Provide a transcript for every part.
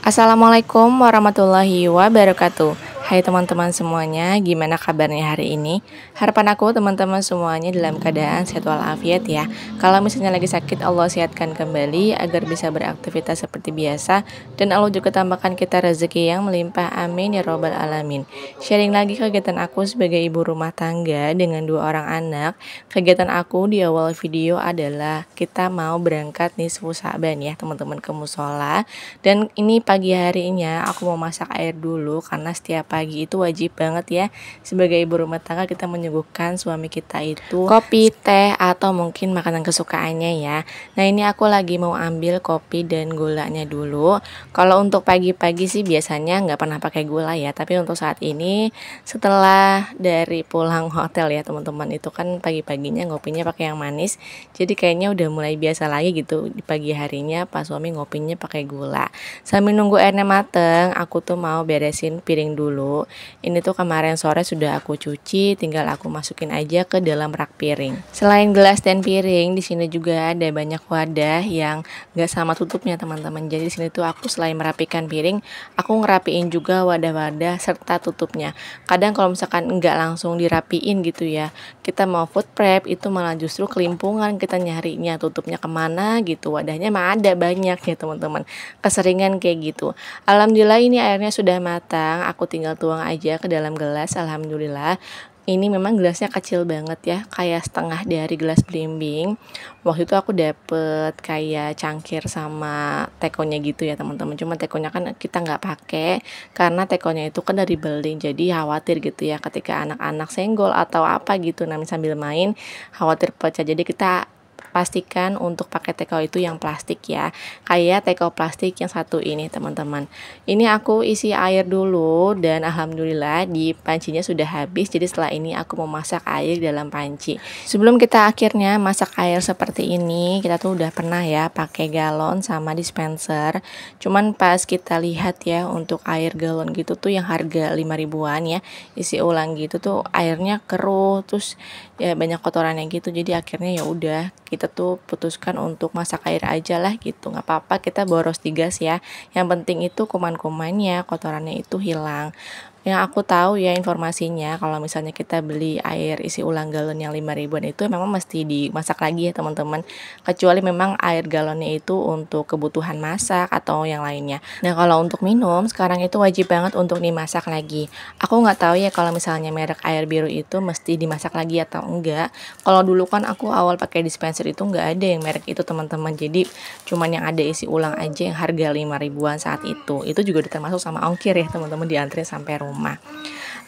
Assalamualaikum warahmatullahi wabarakatuh. Hai teman-teman semuanya, gimana kabarnya hari ini? Harapan aku teman-teman semuanya dalam keadaan sehat walafiat ya. Kalau misalnya lagi sakit, Allah sehatkan kembali agar bisa beraktivitas seperti biasa. Dan Allah juga tambahkan kita rezeki yang melimpah, amin ya robbal alamin. Sharing lagi kegiatan aku sebagai ibu rumah tangga dengan 2 orang anak. Kegiatan aku di awal video adalah kita mau berangkat nisfu Sa'ban ya teman-teman ke musola. Dan ini pagi harinya aku mau masak air dulu karena setiap pagi itu wajib banget ya sebagai ibu rumah tangga kita menyuguhkan suami kita itu kopi, teh atau mungkin makanan kesukaannya ya. Nah ini aku lagi mau ambil kopi dan gulanya dulu. Kalau untuk pagi-pagi sih biasanya nggak pernah pakai gula ya, tapi untuk saat ini setelah dari pulang hotel ya teman-teman itu kan pagi-paginya ngopinya pakai yang manis. Jadi kayaknya udah mulai biasa lagi gitu di pagi harinya pas suami ngopinya pakai gula. Sambil nunggu airnya mateng, aku tuh mau beresin piring dulu. Ini tuh kemarin sore sudah aku cuci, tinggal aku masukin aja ke dalam rak piring. Selain gelas dan piring, di sini juga ada banyak wadah yang gak sama tutupnya teman-teman. Jadi di sini tuh aku selain merapikan piring, aku ngerapiin juga wadah-wadah serta tutupnya. Kadang kalau misalkan nggak langsung dirapiin gitu ya, kita mau food prep itu malah justru kelimpungan kita nyarinya tutupnya kemana gitu. Wadahnya mah ada banyak ya teman-teman. Keseringan kayak gitu. Alhamdulillah ini airnya sudah matang, aku tinggal tuang aja ke dalam gelas. Alhamdulillah. Ini memang gelasnya kecil banget ya, kayak setengah dari gelas belimbing. Waktu itu aku dapet kayak cangkir sama tekonya gitu ya teman-teman. Cuma tekonya kan kita nggak pakai karena tekonya itu kan dari beling. Jadi khawatir gitu ya ketika anak-anak senggol atau apa gitu namanya sambil main khawatir pecah. Jadi kita pastikan untuk pakai teko itu yang plastik ya, kayak teko plastik yang satu ini teman-teman. Ini aku isi air dulu dan alhamdulillah di pancinya sudah habis. Jadi setelah ini aku mau masak air dalam panci. Sebelum kita akhirnya masak air seperti ini, kita tuh udah pernah ya pakai galon sama dispenser. Cuman pas kita lihat ya untuk air galon gitu tuh yang harga 5 ribuan ya, isi ulang gitu tuh airnya keruh terus ya banyak kotorannya gitu. Jadi akhirnya ya udah kita tuh putuskan untuk masak air aja lah gitu, nggak apa-apa kita boros di gas ya, yang penting itu kuman-kumannya kotorannya itu hilang. Yang aku tahu ya informasinya kalau misalnya kita beli air isi ulang galon yang 5 ribuan itu memang mesti dimasak lagi ya teman-teman, kecuali memang air galonnya itu untuk kebutuhan masak atau yang lainnya. Nah kalau untuk minum sekarang itu wajib banget untuk dimasak lagi. Aku nggak tahu ya kalau misalnya merek air biru itu mesti dimasak lagi atau enggak. Kalau dulu kan aku awal pakai dispenser itu nggak ada yang merek itu teman-teman, jadi cuman yang ada isi ulang aja yang harga 5 ribuan saat itu juga udah termasuk sama ongkir ya teman-teman, diantri sampai rumah.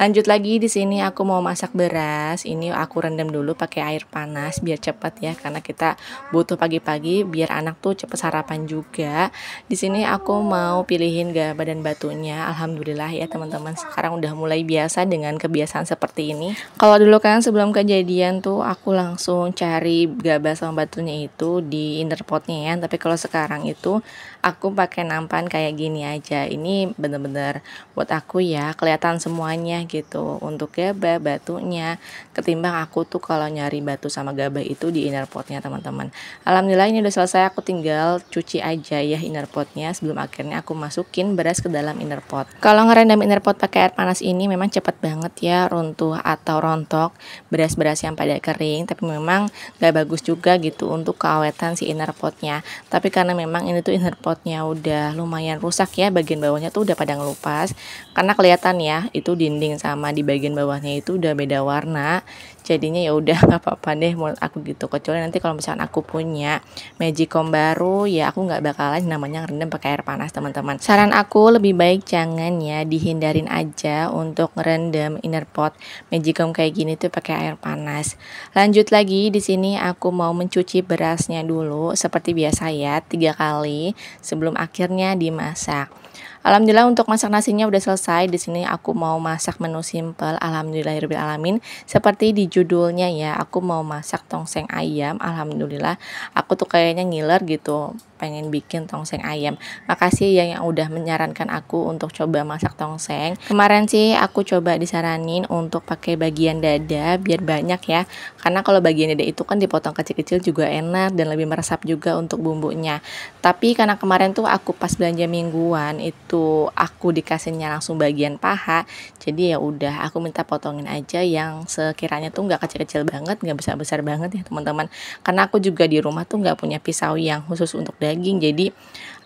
Lanjut lagi di sini aku mau masak beras. Ini aku rendam dulu pakai air panas biar cepat ya, karena kita butuh pagi-pagi biar anak tuh cepat sarapan juga. Di sini aku mau pilihin gabah dan batunya. Alhamdulillah ya teman-teman, sekarang udah mulai biasa dengan kebiasaan seperti ini. Kalau dulu kan sebelum kejadian tuh aku langsung cari gabah sama batunya itu di inner potnya ya. Tapi kalau sekarang itu aku pakai nampan kayak gini aja. Ini bener-bener buat aku ya kelihatan semuanya gitu untuk gabah batunya, ketimbang aku tuh kalau nyari batu sama gabah itu di inner potnya teman-teman. Alhamdulillah ini udah selesai, aku tinggal cuci aja ya inner potnya sebelum akhirnya aku masukin beras ke dalam inner pot. Kalau ngerendam inner pot pakai air panas ini memang cepet banget ya runtuh atau rontok beras-beras yang pada kering, tapi memang gak bagus juga gitu untuk keawetan si inner potnya. Tapi karena memang ini tuh inner potnya udah lumayan rusak ya, bagian bawahnya tuh udah pada ngelupas karena kelihatan ya itu dinding sama di bagian bawahnya itu udah beda warna. Jadinya ya udah nggak apa-apa deh menurut aku gitu, kecuali nanti kalau misalkan aku punya magicom baru ya aku nggak bakalan namanya ngerendam pakai air panas teman-teman. Saran aku lebih baik jangan ya, dihindarin aja untuk ngerendam inner pot magicom kayak gini tuh pakai air panas. Lanjut lagi di sini aku mau mencuci berasnya dulu seperti biasa ya 3 kali sebelum akhirnya dimasak. Alhamdulillah untuk masak nasinya udah selesai. Di sini aku mau masak menu simple. Alhamdulillahirobbilalamin. Seperti di judulnya ya, aku mau masak tongseng ayam. Alhamdulillah, aku tuh kayaknya ngiler gitu. pengen bikin tongseng ayam. Makasih ya yang udah menyarankan aku untuk coba masak tongseng. Kemarin sih aku coba disaranin untuk pakai bagian dada biar banyak ya. Karena kalau bagian dada itu kan dipotong kecil-kecil juga enak dan lebih meresap juga untuk bumbunya. Tapi karena kemarin tuh aku pas belanja mingguan itu aku dikasihnya langsung bagian paha. Jadi ya udah aku minta potongin aja yang sekiranya tuh nggak kecil-kecil banget, nggak besar-besar banget ya teman-teman. Karena aku juga di rumah tuh nggak punya pisau yang khusus untuk daging, jadi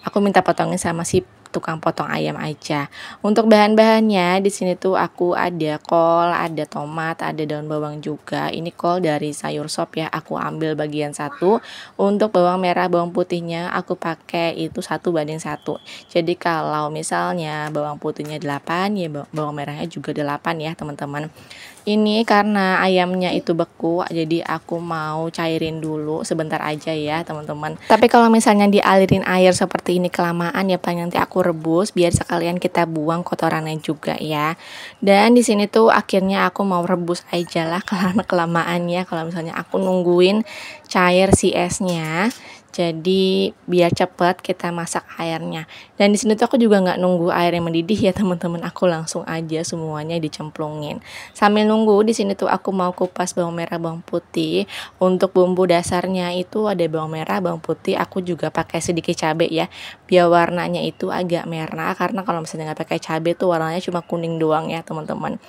aku minta potongin sama si tukang potong ayam aja. Untuk bahan-bahannya di sini tuh aku ada kol, ada tomat, ada daun bawang juga. Ini kol dari sayur sop ya, aku ambil bagian satu. Untuk bawang merah, bawang putihnya aku pakai itu 1:1. Jadi kalau misalnya bawang putihnya 8 ya bawang merahnya juga 8 ya teman-teman. Ini karena ayamnya itu beku, jadi aku mau cairin dulu sebentar aja ya teman-teman. Tapi kalau misalnya dialirin air seperti ini kelamaan ya paling nanti aku rebus biar sekalian kita buang kotorannya juga ya. Dan di sini tuh akhirnya aku mau rebus aja lah karena kelamaan ya kalau misalnya aku nungguin cair si esnya. Jadi biar cepet kita masak airnya. Dan di sini tuh aku juga nggak nunggu air yang mendidih ya teman-teman. Aku langsung aja semuanya dicemplungin. Sambil nunggu di sini tuh aku mau kupas bawang merah, bawang putih. Untuk bumbu dasarnya itu ada bawang merah, bawang putih. Aku juga pakai sedikit cabai ya. Biar warnanya itu agak merah. Karena kalau misalnya nggak pakai cabai tuh warnanya cuma kuning doang ya teman-teman.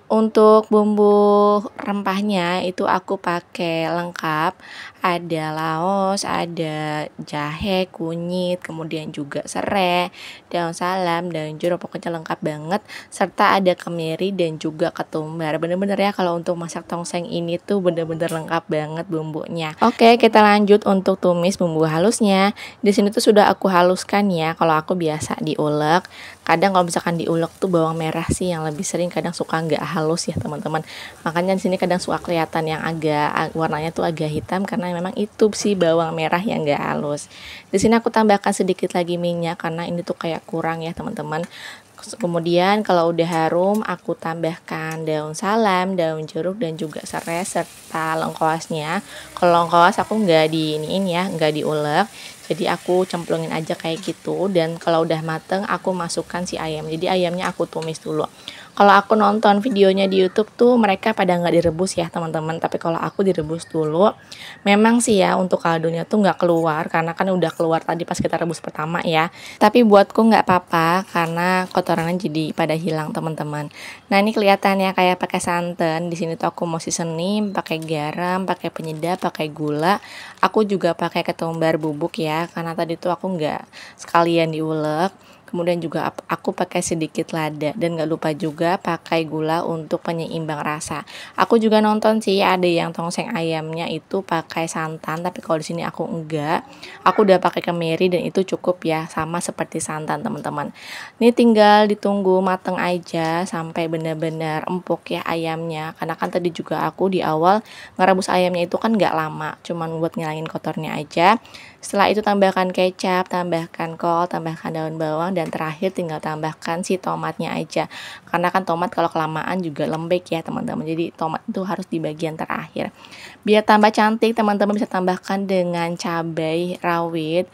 Untuk bumbu rempahnya itu aku pakai lengkap, ada laos, ada jahe, kunyit, kemudian juga serai, daun salam, daun jeruk, pokoknya lengkap banget, serta ada kemiri dan juga ketumbar. Bener-bener ya kalau untuk masak tongseng ini tuh bener-bener lengkap banget bumbunya. Oke, kita lanjut untuk tumis bumbu halusnya. Di sini tuh sudah aku haluskan ya, kalau aku biasa diulek. Kadang kalau misalkan diulek tuh bawang merah sih yang lebih sering, kadang suka nggak halus ya teman-teman. Makanya di sini kadang suka kelihatan yang agak warnanya tuh agak hitam karena memang itu sih bawang merah yang nggak halus. Di sini aku tambahkan sedikit lagi minyak karena ini tuh kayak kurang ya teman-teman. Kemudian kalau udah harum aku tambahkan daun salam, daun jeruk dan juga serai serta lengkuasnya. Kalau lengkuas aku nggak diiniin ya, nggak diulek. Jadi aku cemplungin aja kayak gitu dan kalau udah mateng aku masukkan si ayam. Jadi ayamnya aku tumis dulu. Kalau aku nonton videonya di YouTube tuh mereka pada nggak direbus ya teman-teman. Tapi kalau aku direbus dulu. Memang sih ya untuk kaldunya tuh nggak keluar karena kan udah keluar tadi pas kita rebus pertama ya. Tapi buatku nggak apa-apa karena kotorannya jadi pada hilang teman-teman. Nah ini kelihatannya kayak pakai santan. Di sini tuh aku mau seasoning, pakai garam, pakai penyedap, pakai gula. Aku juga pakai ketumbar bubuk ya karena tadi tuh aku nggak sekalian diulek. Kemudian juga aku pakai sedikit lada dan gak lupa juga pakai gula untuk penyeimbang rasa. Aku juga nonton sih ada yang tongseng ayamnya itu pakai santan, tapi kalau di sini aku enggak. Aku udah pakai kemiri dan itu cukup ya, sama seperti santan teman-teman. Ini tinggal ditunggu mateng aja sampai benar-benar empuk ya ayamnya. Karena kan tadi juga aku di awal ngerebus ayamnya itu kan nggak lama, cuman buat ngilangin kotornya aja. Setelah itu tambahkan kecap, tambahkan kol, tambahkan daun bawang, dan terakhir tinggal tambahkan si tomatnya aja. Karena kan tomat kalau kelamaan juga lembek ya teman-teman. Jadi tomat itu harus di bagian terakhir. Biar tambah cantik teman-teman bisa tambahkan dengan cabai rawit.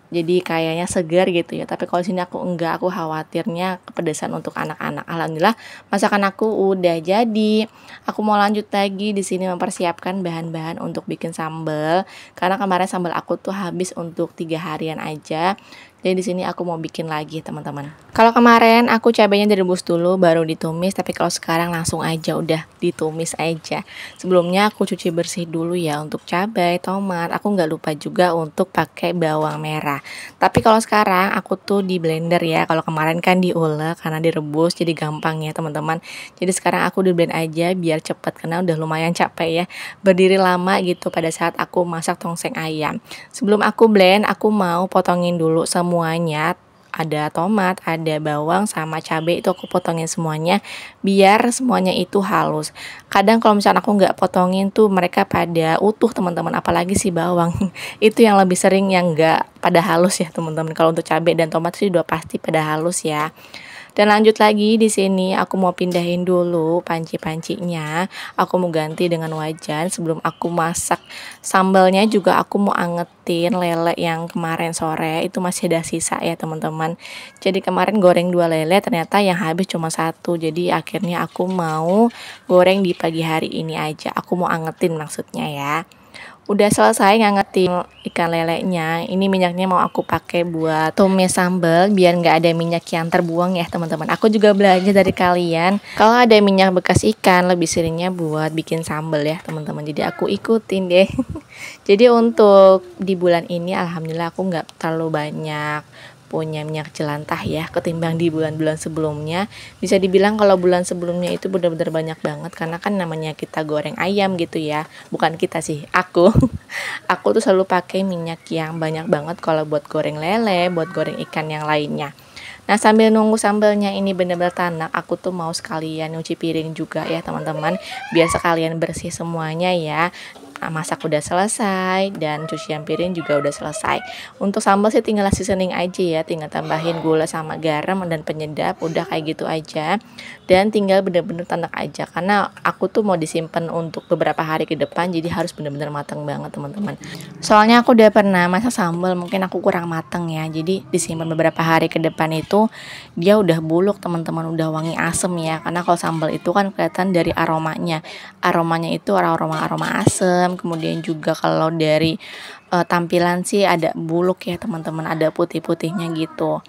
Jadi kayaknya segar gitu ya. Tapi kalau sini aku enggak, aku khawatirnya kepedesan untuk anak-anak. Alhamdulillah masakan aku udah jadi. Aku mau lanjut lagi di sini mempersiapkan bahan-bahan untuk bikin sambal. Karena kemarin sambal aku tuh habis untuk 3 harian aja. Jadi di sini aku mau bikin lagi teman-teman. Kalau kemarin aku cabainya direbus dulu baru ditumis, tapi kalau sekarang langsung aja udah ditumis aja. Sebelumnya aku cuci bersih dulu ya untuk cabai, tomat. Aku nggak lupa juga untuk pakai bawang merah. Tapi kalau sekarang aku tuh di blender ya. Kalau kemarin kan diulek karena direbus jadi gampang ya teman-teman. Jadi sekarang aku di blend aja biar cepet karena udah lumayan capek ya. Berdiri lama gitu pada saat aku masak tongseng ayam. Sebelum aku blend, aku mau potongin dulu semuanya. Ada tomat, ada bawang, sama cabai itu aku potongin semuanya biar semuanya itu halus. Kadang kalau misalnya aku nggak potongin tuh mereka pada utuh teman-teman, apalagi si bawang. Itu yang lebih sering yang nggak pada halus ya teman-teman. Kalau untuk cabai dan tomat sih udah pasti pada halus ya. Dan lanjut lagi di sini aku mau pindahin dulu panci-pancinya. Aku mau ganti dengan wajan. Sebelum aku masak sambalnya juga aku mau angetin lele yang kemarin sore itu masih ada sisa ya teman-teman. Jadi kemarin goreng 2 lele ternyata yang habis cuma 1. Jadi akhirnya aku mau goreng di pagi hari ini aja. Aku mau angetin maksudnya ya. Udah selesai ngangetin ikan lelenya. Ini minyaknya mau aku pakai buat tumis sambal biar nggak ada minyak yang terbuang ya teman-teman. Aku juga belajar dari kalian. Kalau ada minyak bekas ikan lebih seringnya buat bikin sambal ya teman-teman. Jadi aku ikutin deh. Jadi untuk di bulan ini alhamdulillah aku nggak terlalu banyak punya minyak jelantah ya ketimbang di bulan-bulan sebelumnya. Bisa dibilang kalau bulan sebelumnya itu benar-benar banyak banget karena kan namanya kita goreng ayam gitu ya. Bukan kita sih, aku. Aku tuh selalu pakai minyak yang banyak banget kalau buat goreng lele, buat goreng ikan yang lainnya. Nah sambil nunggu sambalnya ini benar-benar tanak, aku tuh mau sekalian nyuci piring juga ya teman-teman, biar sekalian bersih semuanya ya. Masak udah selesai dan cucian piring juga udah selesai. Untuk sambal sih tinggal seasoning aja ya, tinggal tambahin gula sama garam dan penyedap, udah kayak gitu aja. Dan tinggal bener-bener tanak aja karena aku tuh mau disimpan untuk beberapa hari ke depan, jadi harus bener-bener matang banget teman-teman. Soalnya aku udah pernah masak sambal, mungkin aku kurang matang ya, jadi disimpan beberapa hari ke depan itu dia udah buluk teman-teman, udah wangi asem ya. Karena kalau sambal itu kan kelihatan dari aromanya itu aroma asem. Kemudian juga kalau dari tampilan sih ada buluk ya teman-teman, ada putih-putihnya gitu.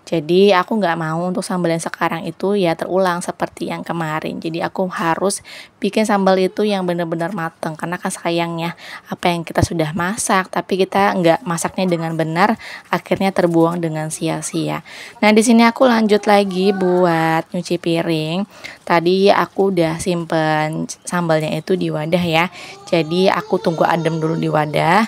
Jadi aku nggak mau untuk sambal yang sekarang itu ya terulang seperti yang kemarin. Jadi aku harus bikin sambal itu yang benar-benar mateng karena kan sayangnya apa yang kita sudah masak tapi kita nggak masaknya dengan benar, akhirnya terbuang dengan sia-sia. Nah di sini aku lanjut lagi buat nyuci piring. Tadi aku udah simpen sambalnya itu di wadah ya. Jadi aku tunggu adem dulu di wadah.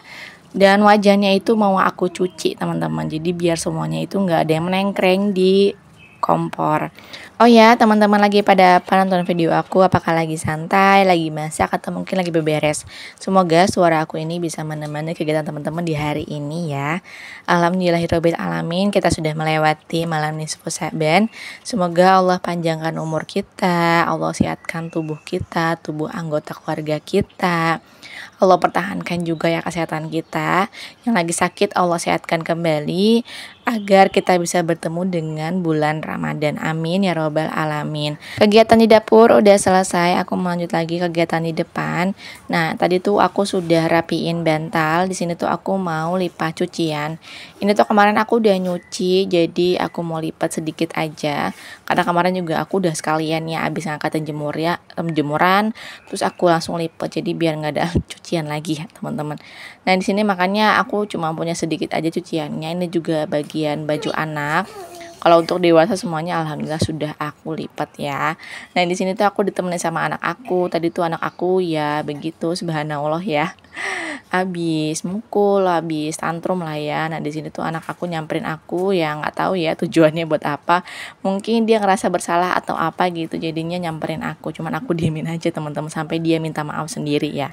Dan wajannya itu mau aku cuci teman-teman, jadi biar semuanya itu nggak ada yang menengkreng di kompor. Oh ya teman-teman lagi pada nonton video aku, apakah lagi santai, lagi masak, atau mungkin lagi beberes. Semoga suara aku ini bisa menemani kegiatan teman-teman di hari ini ya. Alhamdulillahirabbil alamin, kita sudah melewati malam nisfu Sya'ban. Semoga Allah panjangkan umur kita, Allah sehatkan tubuh kita, tubuh anggota keluarga kita. Allah pertahankan juga ya kesehatan kita. Yang lagi sakit Allah sehatkan kembali agar kita bisa bertemu dengan bulan Ramadan. Amin ya robbal alamin. Kegiatan di dapur udah selesai, aku mau lanjut lagi kegiatan di depan. Nah tadi tuh aku sudah rapiin bantal. Di sini tuh aku mau lipat cucian. Ini tuh kemarin aku udah nyuci, jadi aku mau lipat sedikit aja. Karena kemarin juga aku udah sekalian ya abis ngangkatin jemuran, terus aku langsung lipat. Jadi biar nggak ada cucian lagi ya teman-teman. Nah di sini makanya aku cuma punya sedikit aja cuciannya. Ini juga bagian baju anak. Kalau untuk dewasa semuanya alhamdulillah sudah aku lipat ya. Nah di sini tuh aku ditemani sama anak aku. Tadi tuh anak aku ya begitu subhanallah ya. Habis mukul, habis tantrum lah ya. Nah di sini tuh anak aku nyamperin aku yang nggak tahu ya tujuannya buat apa. Mungkin dia ngerasa bersalah atau apa gitu, jadinya nyamperin aku. Cuman aku diemin aja teman-teman sampai dia minta maaf sendiri ya.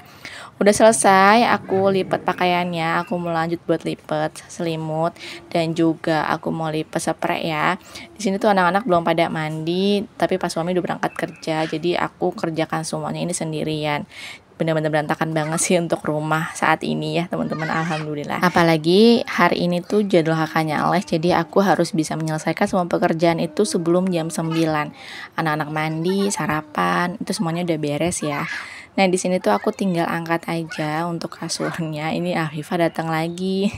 Udah selesai, aku lipat pakaiannya. Aku mau lanjut buat lipat selimut dan juga aku mau lipat spray ya. Di sini tuh anak-anak belum pada mandi, tapi pas suami udah berangkat kerja, jadi aku kerjakan semuanya ini sendirian. Benar-benar berantakan banget sih untuk rumah saat ini ya teman-teman, alhamdulillah. Apalagi hari ini tuh jadwal kakaknya les, jadi aku harus bisa menyelesaikan semua pekerjaan itu sebelum jam 9. Anak-anak mandi, sarapan, itu semuanya udah beres ya. Nah di sini tuh aku tinggal angkat aja untuk kasurnya. Ini Afifah datang lagi,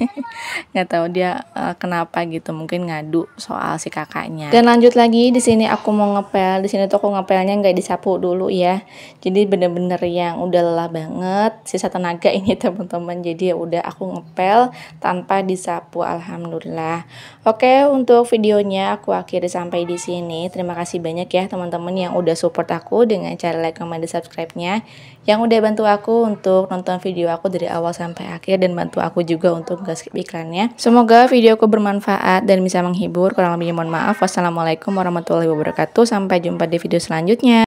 nggak tahu dia kenapa gitu, mungkin ngadu soal si kakaknya. Dan lanjut lagi di sini aku mau ngepel. Di sini tuh aku ngepelnya nggak disapu dulu ya. Jadi bener-bener yang udah lelah banget, sisa tenaga ini teman-teman. Jadi ya udah aku ngepel tanpa disapu, alhamdulillah. Oke, untuk videonya aku akhiri sampai di sini. Terima kasih banyak ya teman-teman yang udah support aku dengan cara like, comment, dan subscribe-nya. Yang udah bantu aku untuk nonton video aku dari awal sampai akhir dan bantu aku juga untuk gak skip iklannya. Semoga videoku bermanfaat dan bisa menghibur. Kurang lebihnya mohon maaf. Wassalamualaikum warahmatullahi wabarakatuh. Sampai jumpa di video selanjutnya.